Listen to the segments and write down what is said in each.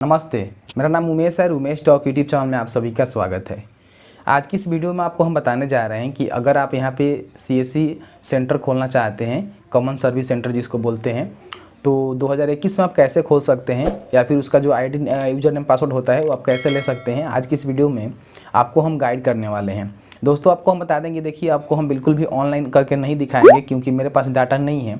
नमस्ते, मेरा नाम उमेश है। उमेश टॉक यूट्यूब चैनल में आप सभी का स्वागत है। आज की इस वीडियो में आपको हम बताने जा रहे हैं कि अगर आप यहाँ पे सीएससी सेंटर खोलना चाहते हैं, कॉमन सर्विस सेंटर जिसको बोलते हैं, तो 2021 में आप कैसे खोल सकते हैं या फिर उसका जो आईडी यूज़र नेम पासवर्ड होता है वो आप कैसे ले सकते हैं। आज की इस वीडियो में आपको हम गाइड करने वाले हैं। दोस्तों, आपको हम बता देंगे, देखिए आपको हम बिल्कुल भी ऑनलाइन करके नहीं दिखाएंगे क्योंकि मेरे पास डाटा नहीं है,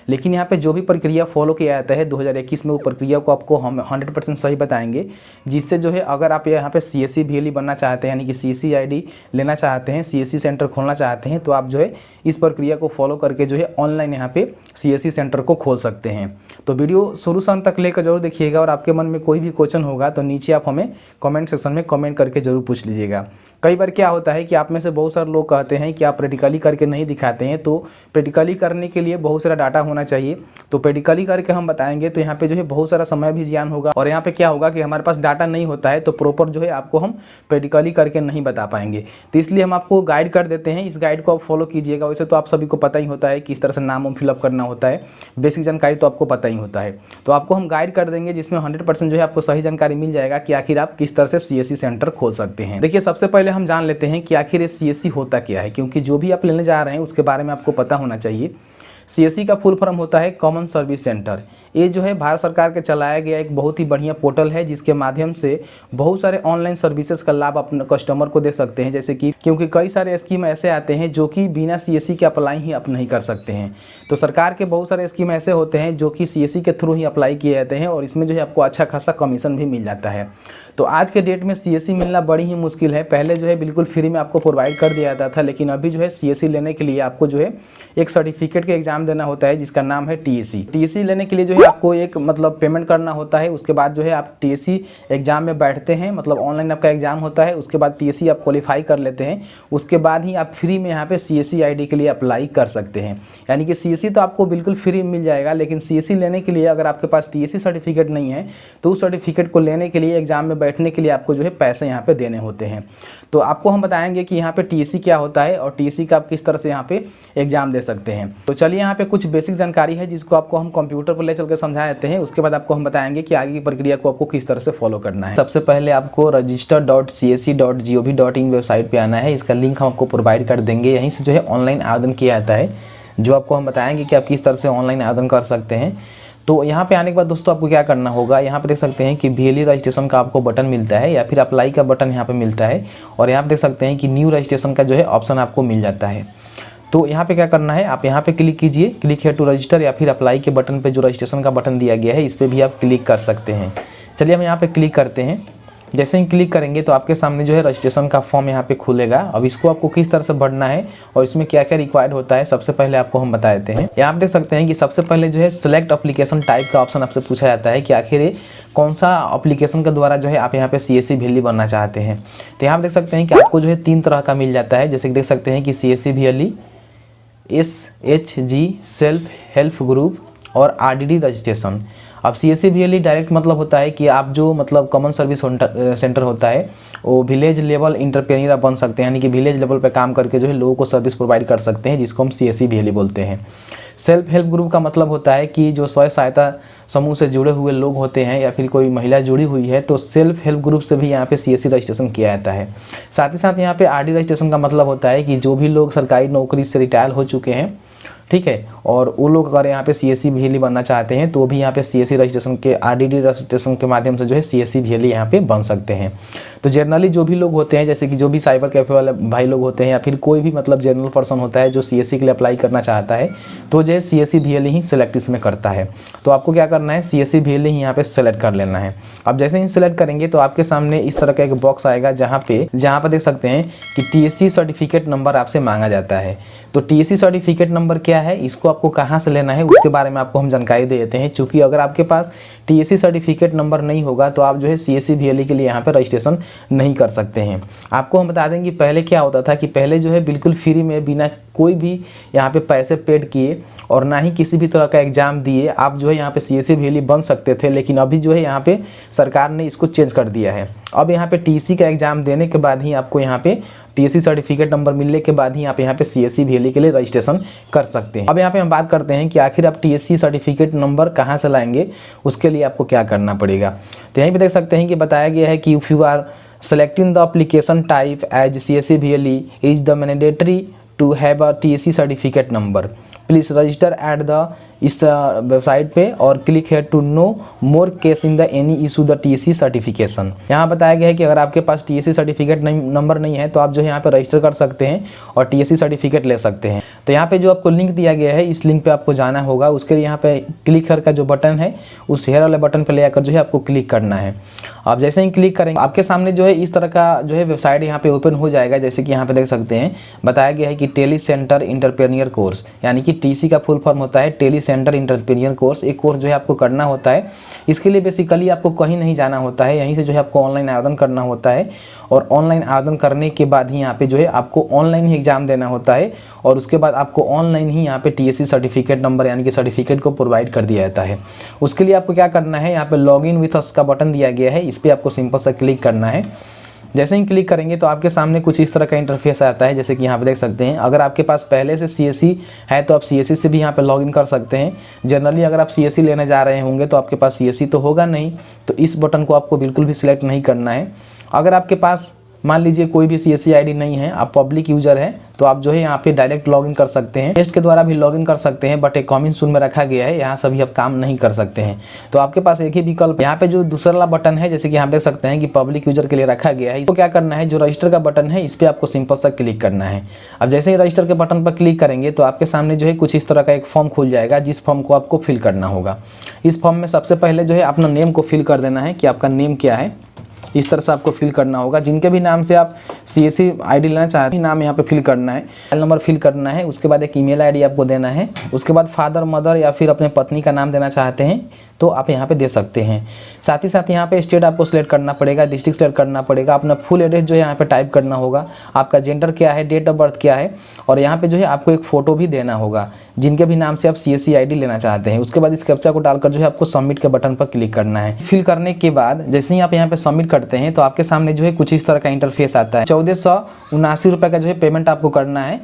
लेकिन यहाँ पे जो भी प्रक्रिया फॉलो किया जाता है 2021 में वो प्रक्रिया को आपको हम 100% सही बताएंगे, जिससे जो है अगर आप यहाँ पे सीएससी VLE बनना चाहते हैं, यानी कि सीएससी आईडी लेना चाहते हैं, सीएससी सेंटर खोलना चाहते हैं, तो आप जो है इस प्रक्रिया को फॉलो करके जो है ऑनलाइन यहाँ पे सीएससी सेंटर को खोल सकते हैं। तो वीडियो शुरू से अंत तक लेकर जरूर देखिएगा और आपके मन में कोई भी क्वेश्चन होगा तो नीचे आप हमें कमेंट सेक्शन में कमेंट करके जरूर पूछ लीजिएगा। कई बार क्या होता है कि आप में से बहुत सारे लोग कहते हैं कि आप प्रैक्टिकली करके नहीं दिखाते हैं, तो प्रैक्टिकली करने के लिए बहुत सारा डाटा होना चाहिए। तो प्रैक्टिकली करके हम बताएंगे तो यहाँ पे जो है बहुत सारा समय भी जियान होगा और यहाँ पे क्या होगा कि हमारे पास डाटा नहीं होता है तो प्रॉपर जो है आपको हम प्रैक्टिकली करके नहीं बता पाएंगे। तो इसलिए हम आपको गाइड कर देते हैं, इस गाइड को आप फॉलो कीजिएगा। वैसे तो आप सभी को पता ही होता है किस तरह से नाम फिलअप करना होता है, बेसिक जानकारी तो आपको पता ही होता है। तो आपको हम गाइड कर देंगे जिसमें 100% जो है आपको सही जानकारी मिल जाएगा कि आखिर आप किस तरह से सीएससी सेंटर खोल सकते हैं। देखिए, सबसे पहले हम जान लेते हैं कि आखिर ये सीएससी होता क्या है, क्योंकि जो भी आप लेने जा रहे हैं उसके बारे में आपको पता होना चाहिए। सीएससी का फुल फॉर्म होता है कॉमन सर्विस सेंटर। ये जो है भारत सरकार के चलाया गया एक बहुत ही बढ़िया पोर्टल है जिसके माध्यम से बहुत सारे ऑनलाइन सर्विसेज का लाभ अपने कस्टमर को दे सकते हैं। जैसे कि क्योंकि कई सारे स्कीम ऐसे आते हैं जो कि बिना सीएससी के अप्लाई ही आप नहीं कर सकते हैं, तो सरकार के बहुत सारे स्कीम ऐसे होते हैं जो कि सीएससी के थ्रू ही अप्लाई किए जाते हैं और इसमें जो है आपको अच्छा खासा कमीशन भी मिल जाता है। तो आज के डेट में सीएससी मिलना बड़ी ही मुश्किल है। पहले जो है बिल्कुल फ्री में आपको प्रोवाइड कर दिया जाता था, लेकिन अभी जो है सीएससी लेने के लिए आपको जो है एक सर्टिफिकेट का एग्जाम देना होता है जिसका नाम है टीएससी। टीएससी लेने के लिए जो है आपको एक पेमेंट करना होता है। उसके बाद जो है आप टीएससी एग्जाम में बैठते हैं, ऑनलाइन आपका एग्जाम होता है। उसके बाद टीएससी आप क्वालिफाई कर लेते हैं, उसके बाद ही आप फ्री में यहाँ पे सीएससी आईडी के लिए अप्लाई कर सकते हैं। यानी कि सीएससी तो आपको बिल्कुल फ्री मिल जाएगा, लेकिन सीएससी लेने के लिए अगर आपके पास टीएससी सर्टिफिकेट नहीं है तो उस सर्टिफिकेट को लेने के लिए एग्जाम में बैठने के लिए आपको जो है पैसे यहाँ पे देने होते हैं। तो आपको हम बताएंगे कि यहाँ पे टीएससी क्या होता है और टीएससी का आप किस तरह से यहाँ पे एग्जाम दे सकते हैं। तो चलिए, यहाँ पे कुछ बेसिक जानकारी है जिसको आपको हम कंप्यूटर पर ले चल के समझा देते हैं। उसके बाद आपको हम बताएंगे कि आगे की प्रक्रिया को आपको किस तरह से फॉलो करना है। सबसे पहले आपको register.csc.gov.in वेबसाइट पे आना है। इसका लिंक हम आपको प्रोवाइड कर देंगे। यहीं से जो है ऑनलाइन आवेदन किया जाता है, जो आपको हम बताएंगे कि आप किस तरह से ऑनलाइन आवेदन कर सकते हैं। तो यहाँ पे आने के बाद दोस्तों आपको क्या करना होगा, यहाँ पे देख सकते हैं कि VLE रजिस्ट्रेशन का आपको बटन मिलता है या फिर अप्लाई का बटन यहाँ पे मिलता है, और यहाँ पे देख सकते हैं कि न्यू रजिस्ट्रेशन का जो है ऑप्शन आपको मिल जाता है। तो यहाँ पे क्या करना है, आप यहाँ पे क्लिक कीजिए, क्लिक है टू रजिस्टर, या फिर अप्लाई के बटन पे जो रजिस्ट्रेशन का बटन दिया गया है इस पर भी आप क्लिक कर सकते हैं। चलिए हम यहाँ पे क्लिक करते हैं। जैसे ही क्लिक करेंगे तो आपके सामने जो है रजिस्ट्रेशन का फॉर्म यहाँ पे खुलेगा। अब इसको आपको किस तरह से भरना है और इसमें क्या क्या रिक्वायर्ड होता है सबसे पहले आपको हम बता देते हैं। यहाँ आप देख सकते हैं कि सबसे पहले जो है सिलेक्ट एप्लीकेशन टाइप का ऑप्शन आपसे पूछा जाता है कि आखिर कौन सा एप्लीकेशन के द्वारा जो है आप यहाँ पे सीएससी VLE बनना चाहते हैं। तो यहाँ आप देख सकते हैं कि आपको जो है 3 तरह का मिल जाता है। जैसे कि देख सकते हैं कि CSC VLE, SHG self help group और RDD रजिस्ट्रेशन। अब सीएससी VLE डायरेक्ट होता है कि आप जो कॉमन सर्विस सेंटर होता है वो विलेज लेवल इंटरप्रेन्योर बन सकते हैं, यानी कि विलेज लेवल पे काम करके जो है लोगों को सर्विस प्रोवाइड कर सकते हैं, जिसको हम सीएससी VLE बोलते हैं। सेल्फ हेल्प ग्रुप का होता है कि जो स्वयं सहायता समूह से जुड़े हुए लोग होते हैं या फिर कोई महिला जुड़ी हुई है तो सेल्फ हेल्प ग्रुप से भी यहाँ पे सीएससी रजिस्ट्रेशन किया जाता है। साथ ही साथ यहाँ पे RD रजिस्ट्रेशन का होता है कि जो भी लोग सरकारी नौकरी से रिटायर हो चुके हैं, ठीक है, और वो लोग अगर यहाँ पे सीएससी VLE बनना चाहते हैं तो भी यहाँ पे सीएससी रजिस्ट्रेशन के RDD रजिस्ट्रेशन के माध्यम से जो है सीएससी VLE यहाँ पे बन सकते हैं। तो जनरली जो भी लोग होते हैं, जैसे कि जो भी साइबर कैफे वाले भाई लोग होते हैं या फिर कोई भी जनरल पर्सन होता है जो सीएससी के लिए अप्लाई करना चाहता है तो जो है सीएससी VLE ही सिलेक्ट इसमें करता है। तो आपको क्या करना है, सीएससी VLE ही यहाँ पे सेलेक्ट कर लेना है। अब जैसे ही सिलेक्ट करेंगे तो आपके सामने इस तरह का एक बॉक्स आएगा जहाँ पे देख सकते हैं कि टीएससी सर्टिफिकेट नंबर आपसे मांगा जाता है। तो टीएससी सर्टिफिकेट नंबर क्या है, इसको आपको कहाँ से लेना है उसके बारे में आपको हम जानकारी दे देते हैं। क्योंकि अगर आपके पास टीएससी सर्टिफिकेट नंबर नहीं होगा तो आप जो है सीएससी VLE के लिए यहाँ पे रजिस्ट्रेशन नहीं कर सकते हैं। आपको हम बता दें कि पहले क्या होता था कि पहले जो है बिल्कुल फ्री में बिना कोई भी यहाँ पे पैसे पेड किए और ना ही किसी भी तरह का एग्ज़ाम दिए आप जो है यहाँ पे CSE VLE बन सकते थे, लेकिन अभी जो है यहाँ पे सरकार ने इसको चेंज कर दिया है। अब यहाँ पे TC का एग्ज़ाम देने के बाद ही आपको यहाँ पे TSC सर्टिफिकेट नंबर मिलने के बाद ही आप यहाँ पे CSE VLE के लिए रजिस्ट्रेशन कर सकते हैं। अब यहाँ पे हम बात करते हैं कि आखिर आप TSC सर्टिफिकेट नंबर कहाँ से लाएंगे, उसके लिए आपको क्या करना पड़ेगा। तो यहीं पे देख सकते हैं कि बताया गया है कि if you are selecting the application type as CSE VLE is the mandatory to have a TSC certificate number. Please register at the इस वेबसाइट पे और click here to know more case in the any issue the TSC certification. यहाँ बताया गया है कि अगर आपके पास TSC सर्टिफिकेट नंबर नहीं है तो आप जो है यहाँ पे रजिस्टर कर सकते हैं और TSC सर्टिफिकेट ले सकते हैं। तो यहाँ पे जो आपको लिंक दिया गया है इस लिंक पे आपको जाना होगा। उसके लिए यहाँ पे क्लिक कर का जो बटन है उस हेयर वाले बटन पर ले आकर जो है आपको क्लिक करना है। आप जैसे ही क्लिक करेंगे आपके सामने जो है इस तरह का जो है वेबसाइट यहाँ पे ओपन हो जाएगा। जैसे कि यहाँ पे देख सकते हैं बताया गया है कि टेली सेंटर इंटरप्रेन्योर कोर्स, यानी कि TC का फुल फॉर्म होता है टेली सेंटर इंटरप्रेन्योर कोर्स। एक कोर्स जो है आपको करना होता है। इसके लिए बेसिकली आपको कहीं नहीं जाना होता है, यहीं से जो है आपको ऑनलाइन आवेदन करना होता है और ऑनलाइन आवेदन करने के बाद ही यहाँ पे जो है आपको ऑनलाइन ही एग्ज़ाम देना होता है और उसके बाद आपको ऑनलाइन ही यहाँ पे TSC सर्टिफिकेट नंबर यानी कि सर्टिफिकेट को प्रोवाइड कर दिया जाता है। उसके लिए आपको क्या करना है, यहाँ पे लॉग इन विथ अस का बटन दिया गया है, इस पर आपको सिंपल सा क्लिक करना है। जैसे ही क्लिक करेंगे तो आपके सामने कुछ इस तरह का इंटरफेस आता है। जैसे कि यहाँ पे देख सकते हैं अगर आपके पास पहले से CSE है तो आप CSE से भी यहाँ पे लॉगिन कर सकते हैं। जनरली अगर आप CSE लेने जा रहे होंगे तो आपके पास CSE तो होगा नहीं, तो इस बटन को आपको बिल्कुल भी सिलेक्ट नहीं करना है। अगर आपके पास मान लीजिए कोई भी CSE ID नहीं है, आप पब्लिक यूज़र है, तो आप जो है यहाँ पे डायरेक्ट लॉगिन कर सकते हैं। टेस्ट के द्वारा भी लॉगिन कर सकते हैं, बट एक कमिंग सून में रखा गया है, यहाँ सभी आप काम नहीं कर सकते हैं। तो आपके पास एक ही विकल्प यहाँ पे जो दूसरा वाला बटन है, जैसे कि यहाँ देख सकते हैं कि पब्लिक यूजर के लिए रखा गया है। इसको क्या करना है, जो रजिस्टर का बटन है इस पर आपको सिंपल सा क्लिक करना है। अब जैसे ही रजिस्टर के बटन पर क्लिक करेंगे तो आपके सामने जो है कुछ इस तरह का एक फॉर्म खुल जाएगा, जिस फॉर्म को आपको फिल करना होगा। इस फॉर्म में सबसे पहले जो है अपना नेम को फिल कर देना है कि आपका नेम क्या है। इस तरह से आपको फिल करना होगा। जिनके भी नाम से आप CSE ID लेना चाहते हैं नाम यहाँ पे फिल करना है, मोबाइल नंबर फिल करना है, उसके बाद एक ईमेल ID आपको देना है, उसके बाद फादर मदर या फिर अपने पत्नी का नाम देना चाहते हैं तो आप यहाँ पे दे सकते हैं। साथ ही साथ यहाँ पे स्टेट आपको सिलेक्ट करना पड़ेगा, डिस्ट्रिक्ट सिलेक्ट करना पड़ेगा, अपना फुल एड्रेस जो है यहाँ पे टाइप करना होगा, आपका जेंडर क्या है, डेट ऑफ बर्थ क्या है, और यहाँ पे जो है आपको एक फ़ोटो भी देना होगा जिनके भी नाम से आप CSE ID लेना चाहते हैं। उसके बाद इस कैप्चा को डालकर जो है आपको सबमिट के बटन पर क्लिक करना है। फिल करने के बाद जैसे ही आप यहाँ पे सबमिट करते हैं तो आपके सामने जो है कुछ इस तरह का इंटरफेस आता है। 1479 रुपये का जो है पेमेंट आपको करना है।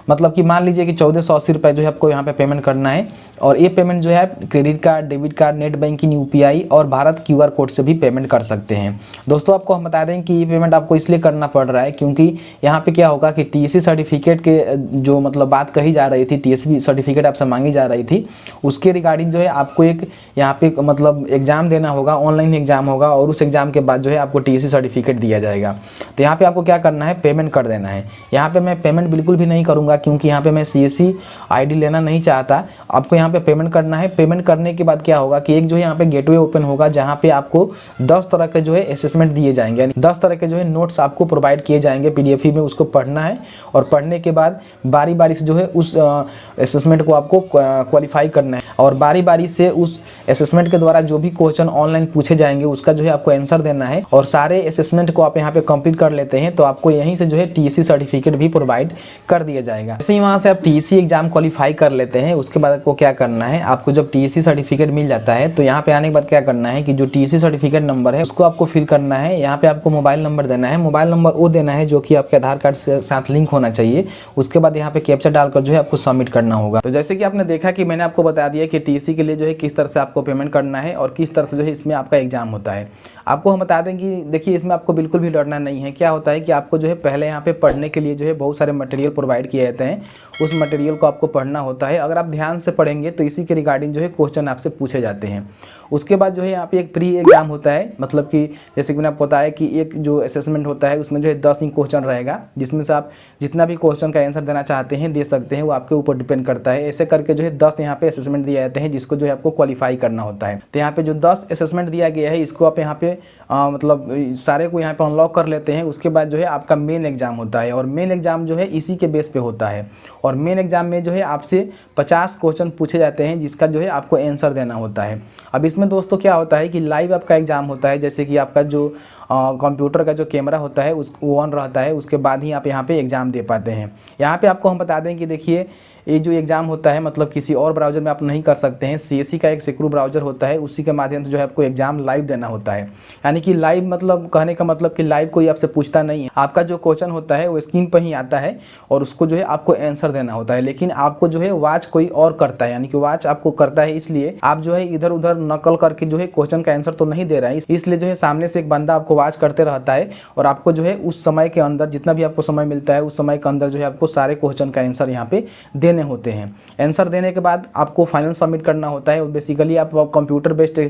मतलब कि मान लीजिए कि 1480 रुपये जो है आपको यहाँ पे पेमेंट करना है और ये पेमेंट जो है credit card, debit card, net banking, UPI और भारत QR कोड से भी पेमेंट कर सकते हैं। दोस्तों आपको हम बता दें कि ये पेमेंट आपको इसलिए करना पड़ रहा है क्योंकि यहाँ पे क्या होगा कि TSC सर्टिफिकेट के जो मतलब बात कही जा रही थी, TSC सर्टिफिकेट आपसे मांगी जा रही थी, उसके रिगार्डिंग जो है आपको एक यहाँ पे मतलब एग्ज़ाम देना होगा, ऑनलाइन एग्ज़ाम होगा और उस एग्ज़ाम के बाद जो है आपको TSC सर्टिफिकेट दिया जाएगा। तो यहाँ पर आपको क्या करना है, पेमेंट कर देना है। यहाँ पर मैं पेमेंट बिल्कुल भी नहीं करूँगा क्योंकि यहाँ पे मैं CSE ID लेना नहीं चाहता। आपको यहाँ पे पेमेंट करना है। पेमेंट करने के बाद क्या होगा कि एक जो है यहाँ पे गेटवे ओपन होगा जहाँ पे आपको 10 तरह के जो है असेसमेंट दिए जाएंगे, यानी 10 तरह के जो है नोट्स आपको प्रोवाइड किए जाएंगे PDF में। उसको पढ़ना है और पढ़ने के बाद बारी बारी से जो है उस असेसमेंट को आपको क्वालिफाई करना है और बारी बारी से उस असेसमेंट के द्वारा जो भी क्वेश्चन ऑनलाइन पूछे जाएंगे उसका जो है आपको आंसर देना है। और सारे असेसमेंट को आप यहाँ पे कंप्लीट कर लेते हैं तो आपको यहीं से जो है TSC सर्टिफिकेट भी प्रोवाइड कर दिया जाएगा। जैसे ही वहाँ से आप TSC एग्जाम क्वालिफाई कर लेते हैं उसके बाद आपको क्या करना है, आपको जब TSC सर्टिफिकेट मिल जाता है तो यहाँ पे आने के बाद क्या करना है कि जो TSC सर्टिफिकेट नंबर है उसको आपको फिल करना है। यहाँ पे आपको मोबाइल नंबर देना है। मोबाइल नंबर वो देना है जो कि आपके आधार कार्ड से साथ लिंक होना चाहिए। उसके बाद यहाँ पे कैप्चा डालकर जो है आपको सबमिट करना होगा। तो जैसे कि आपने देखा कि मैंने आपको बता दिया कि TSC के लिए जो है किस तरह से आपको पेमेंट करना है और किस तरह से जो है इसमें आपका एग्जाम होता है। आपको हम बता दें कि देखिए इसमें आपको बिल्कुल भी डरना नहीं है। क्या होता है कि आपको जो है पहले यहाँ पे पढ़ने के लिए जो है बहुत सारे मटेरियल प्रोवाइड किए जाते हैं, उस मटेरियल को आपको पढ़ना होता है। अगर आप ध्यान से पढ़ेंगे तो इसी के रिगार्डिंग जो है क्वेश्चन आपसे पूछे जाते हैं। उसके बाद जो है यहाँ पे एक प्री एग्जाम होता है, मतलब कि जैसे कि मैंने आपको बताया कि एक जो असेसमेंट होता है उसमें जो है 10 ही क्वेश्चन रहेगा, जिसमें से आप जितना भी क्वेश्चन का आंसर देना चाहते हैं दे सकते हैं, वो आपके ऊपर डिपेंड करता है। ऐसे करके जो है 10 यहाँ पे असेसमेंट दिए जाते हैं जिसको जो है आपको क्वालिफाई करना होता है। तो यहाँ पे जो 10 असेसमेंट दिया गया है इसको आप यहाँ पे मतलब सारे को यहाँ पे अनलॉक कर लेते हैं। उसके बाद जो है आपका मेन एग्जाम होता है और मेन एग्जाम जो है इसी के बेस पे होता होता है। और मेन एग्जाम में जो है आपसे 50 क्वेश्चन पूछे जाते हैं जिसका जो है आपको आंसर देना होता है। अब इसमें दोस्तों क्या होता है कि लाइव आपका एग्ज़ाम होता है, जैसे कि आपका जो कंप्यूटर का जो कैमरा होता है वो ऑन रहता है, उसके बाद ही आप यहाँ पे एग्ज़ाम दे पाते हैं। यहाँ पे आपको हम बता दें कि देखिए ये जो एग्ज़ाम होता है मतलब किसी और ब्राउज़र में आप नहीं कर सकते हैं। सीएससी का एक सिक्योर ब्राउज़र होता है, उसी के माध्यम से जो है आपको एग्ज़ाम लाइव देना होता है। यानी कि लाइव मतलब कहने का मतलब कि लाइव कोई आपसे पूछता नहीं है, आपका जो क्वेश्चन होता है वो स्क्रीन पर ही आता है और उसको जो है आपको आंसर देना होता है। लेकिन आपको जो है वॉच कोई और करता है, यानी कि वॉच आपको करता है, इसलिए आप जो है इधर उधर नकल करके जो है क्वेश्चन का आंसर तो नहीं दे रहा है, इसलिए जो है सामने से एक बंदा आपको वॉच करते रहता है और आपको जो है उस समय के अंदर जितना भी आपको समय मिलता है उस समय के अंदर जो है आपको सारे क्वेश्चन का आंसर यहाँ पे देने होते हैं। आंसर देने के बाद आपको फाइनल सबमिट करना होता है। बेसिकली आप कंप्यूटर बेस्ड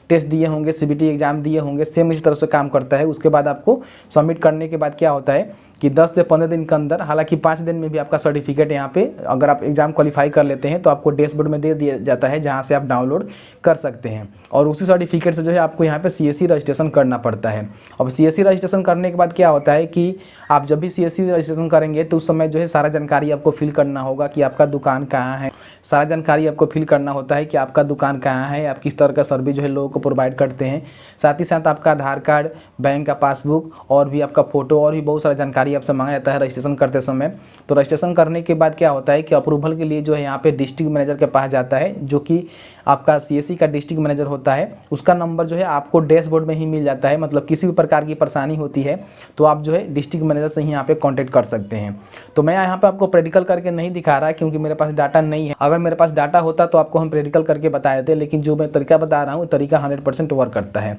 टेस्ट दिए होंगे, सीबीटी एग्जाम दिए होंगे, सेम इसी तरह से काम करता है। उसके बाद आपको सबमिट करने के बाद क्या होता है कि 10 से 15 दिन के अंदर, हालांकि 5 दिन में भी आपका सर्टिफिकेट यहाँ पे अगर आप एग्ज़ाम क्वालिफाई कर लेते हैं तो आपको डैशबोर्ड में दे दिया जाता है, जहाँ से आप डाउनलोड कर सकते हैं। और उसी सर्टिफिकेट से जो है आपको यहाँ पे सीएससी रजिस्ट्रेशन करना पड़ता है। अब सीएससी रजिस्ट्रेशन करने के बाद क्या होता है कि आप जब भी सीएससी रजिस्ट्रेशन करेंगे तो उस समय जो है सारा जानकारी आपको फिल करना होगा कि आपका दुकान कहाँ है, सारा जानकारी आपको फिल करना होता है कि आपका दुकान कहाँ है, आप किस तरह का सर्विस जो है लोगों को प्रोवाइड करते हैं। साथ ही साथ आपका आधार कार्ड, बैंक का पासबुक और भी आपका फ़ोटो और भी बहुत सारा जानकारी आपसे मांगा जाता है रजिस्ट्रेशन करते समय। तो रजिस्ट्रेशन करने के बाद क्या होता है कि अप्रूवल के लिए जो है यहाँ पे डिस्ट्रिक्ट मैनेजर के पास जाता है, जो कि आपका सीएससी का डिस्ट्रिक्ट मैनेजर होता है। उसका नंबर जो है आपको डैशबोर्ड में ही मिल जाता है। मतलब किसी भी प्रकार की परेशानी होती है तो आप जो है डिस्ट्रिक्ट मैनेजर से ही यहाँ पे कांटेक्ट कर सकते हैं। तो मैं यहाँ पे आपको प्रैक्टिकल करके नहीं दिखा रहा क्योंकि मेरे पास डाटा नहीं है। अगर मेरे पास डाटा होता तो आपको हम प्रैक्टिकल करके बता देते, लेकिन जो मैं तरीका बता रहा हूँ तरीका 100% वर्क करता है।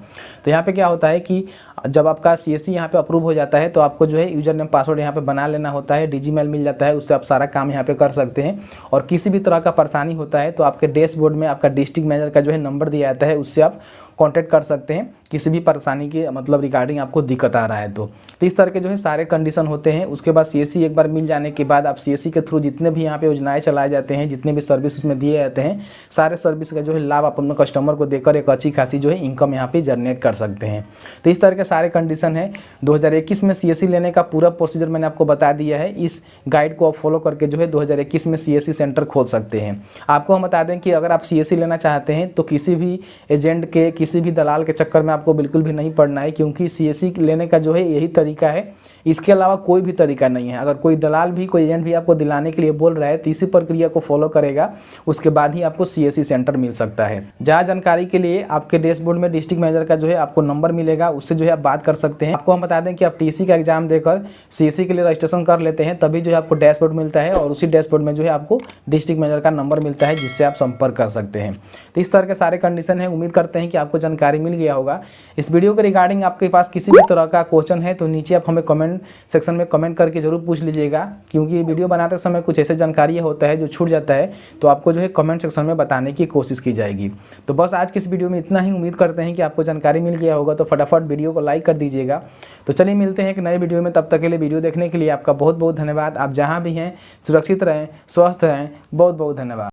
तो यहाँ पे क्या होता है कि जब आपका सीएससी यहाँ पे अप्रूव हो जाता है तो आपको जो है यूजर नेम पासवर्ड यहाँ पे बना लेना होता है, डीजीमेल मिल जाता है, उससे आप सारा काम यहाँ पे कर सकते हैं। और किसी भी तरह का परेशानी होता है तो आपके डैशबोर्ड में आपका डिस्ट्रिक्ट मैनेजर का जो है नंबर दिया जाता है, उससे आप कांटेक्ट कर सकते हैं किसी भी परेशानी के मतलब रिगार्डिंग आपको दिक्कत आ रहा है तो इस तरह के जो है सारे कंडीशन होते हैं। उसके बाद सीएससी एक बार मिल जाने के बाद आप सीएससी के थ्रू जितने भी यहाँ पे योजनाएं चलाए जाते हैं, जितने भी सर्विस उसमें दिए जाते हैं, सारे सर्विस का जो है लाभ आप अपने कस्टमर को देकर एक अच्छी खासी जो है इनकम यहाँ पे जनरेट कर सकते हैं। तो इस तरह के सारे कंडीशन है। 2021 में सीएससी लेने का पूरा प्रोसीजर मैंने आपको बता दिया है। इस गाइड को आप फॉलो करके जो है 2021 में सीएससी सेंटर खोल सकते हैं। आपको हम बता दें कि अगर आप सीएससी लेना चाहते हैं तो किसी भी एजेंट के, किसी भी दलाल के चक्कर में आपको बिल्कुल भी नहीं पड़ना है, क्योंकि सीएससी लेने का जो है यही तरीका है, इसके अलावा कोई भी तरीका नहीं है। अगर कोई दलाल भी, कोई एजेंट भी आपको दिलाने के लिए बोल रहा है तो इसी प्रक्रिया को फॉलो करेगा, उसके बाद ही आपको सीएससी सेंटर मिल सकता है। जहाँ जानकारी के लिए आपके डैशबोर्ड में डिस्ट्रिक्ट मैनेजर का जो है आपको नंबर मिलेगा, उससे जो है आप बात कर सकते हैं। आपको हम बता दें कि आप टीसी का एग्जाम देकर सीएससी के लिए रजिस्ट्रेशन कर लेते हैं तभी जो है आपको डैशबोर्ड मिलता है और उसी डैशबोर्ड में जो है आपको डिस्ट्रिक्ट मैनेजर का नंबर मिलता है, जिससे आप संपर्क कर सकते हैं। तो इस तरह के सारे कंडीशन है। उम्मीद करते हैं कि आपको जानकारी मिल गया होगा। इस वीडियो के रिगार्डिंग आपके पास किसी भी तरह का क्वेश्चन है तो नीचे आप हमें कमेंट सेक्शन में कमेंट करके जरूर पूछ लीजिएगा, क्योंकि वीडियो बनाते समय कुछ ऐसे जानकारी होता है जो छूट जाता है, तो आपको जो है कमेंट सेक्शन में बताने की कोशिश की जाएगी। तो बस आज की इस वीडियो में इतना ही। उम्मीद करते हैं कि आपको जानकारी मिल गया होगा, तो फटाफट वीडियो को लाइक कर दीजिएगा। तो चलिए मिलते हैं एक नए वीडियो में, तब तक के लिए वीडियो देखने के लिए आपका बहुत बहुत धन्यवाद। आप जहाँ भी हैं सुरक्षित रहें, स्वस्थ रहें। बहुत बहुत धन्यवाद।